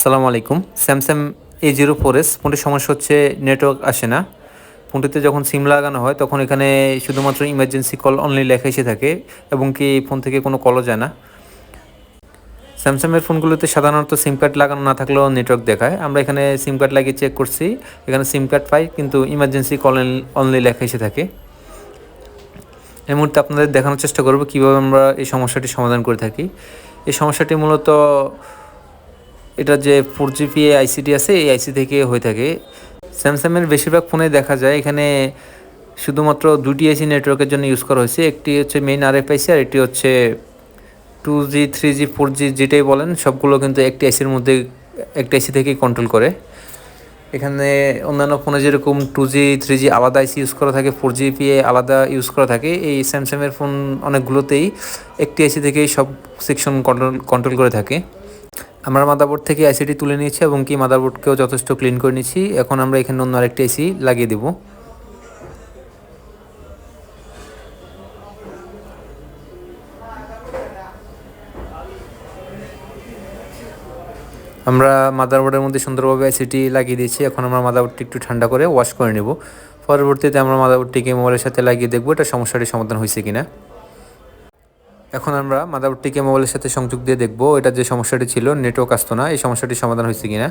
সালামু আলাইকুম। Samsung A04s ফোনটির সমস্যা হচ্ছে নেটওয়ার্ক আসে না। ফোনটিতে যখন সিম লাগানো হয় তখন এখানে শুধুমাত্র ইমার্জেন্সি কল অনলি লেখা এসে থাকে এবং কি ফোন থেকে কোনো কলও যায় না। স্যামসাংয়ের ফোনগুলোতে সাধারণত সিম কার্ড লাগানো না থাকলেও নেটওয়ার্ক দেখায়। আমরা এখানে সিম কার্ড লাগিয়ে চেক করছি, এখানে সিম কার্ড পাই কিন্তু ইমার্জেন্সি কল অনলি লেখা এসে থাকে। এই মুহূর্তে আপনাদের দেখানোর চেষ্টা করব কীভাবে আমরা এই সমস্যাটি সমাধান করে থাকি। এই সমস্যাটি মূলত এটা যে 4GPA আইসিটি আছে এই আইসি থেকে হয়ে থাকে। স্যামসাংয়ের বেশিরভাগ ফোনে দেখা যায় এখানে শুধুমাত্র দুটি আইসি নেটওয়ার্কের জন্য ইউজ করা হয়েছে। একটি হচ্ছে মেইন আরএফআইসি আর একটি হচ্ছে 2G 3G 4G যেটাই বলেন সবগুলো কিন্তু একটি আইসির মধ্যে একটি আইসি থেকেই কন্ট্রোল করে। এখানে অন্যান্য ফোনে যেরকম 2G 3G আলাদা আইসি ইউজ করা থাকে, 4GPA আলাদা ইউজ করা থাকে, এই স্যামসাংয়ের ফোন অনেকগুলোতেই একটি আইসি থেকেই সব সেকশন কন্ট্রোল করে থাকে। আমরা মাদারবোর্ড থেকে আইসিটি তুলে নিয়েছি এবং কি মাদারবোর্ডকেও যথেষ্ট ক্লিন করে নিয়েছি। এখন আমরা এখানে অন্য আরেকটি আইসি লাগিয়ে দেব। আমরা মাদারবোর্ডের মধ্যে সুন্দরভাবে আইসিটি লাগিয়ে দিয়েছি। এখন আমরা মাদারবোর্ডটি একটু ঠান্ডা করে ওয়াশ করে নেব। পরবর্তীতে আমরা মাদারবোর্ডটিকে মোবাইলের সাথে লাগিয়ে দেখব এটা সমস্যাটি সমাধান হয়েছে কিনা। এখন আমরা মাদারবোর্ডটিকে মোবাইলের সাথে সংযোগ দিয়ে দেখব এটা যে সমস্যাটি ছিল নেটওয়ার্ক আসতো না, এই সমস্যাটি সমাধান হয়েছে কিনা।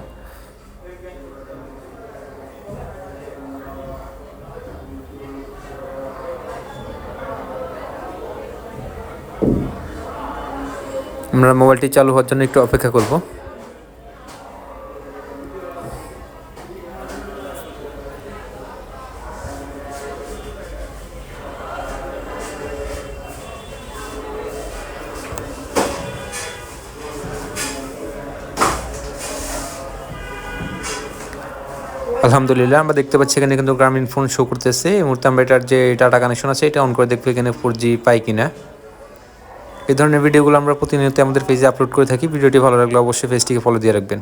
আমরা মোবাইলটি চালু হওয়ার জন্য একটু অপেক্ষা করব। আলহামদুলিল্লাহ আমরা দেখতে পাচ্ছি এখানে কিন্তু গ্রামীণ ফোন শো করতেছে। এই মুহূর্তে আমরা এটার যে ডাটা কানেকশন আছে এটা অন করে দেখবো এখানে 4G পাই কিনা। এই ধরনের ভিডিওগুলো আমরা প্রতিনিয়ত আমাদের পেজে আপলোড করে থাকি। ভিডিওটি ভালো লাগলে অবশ্যই পেজটিকে ফলো দিয়ে রাখবেন।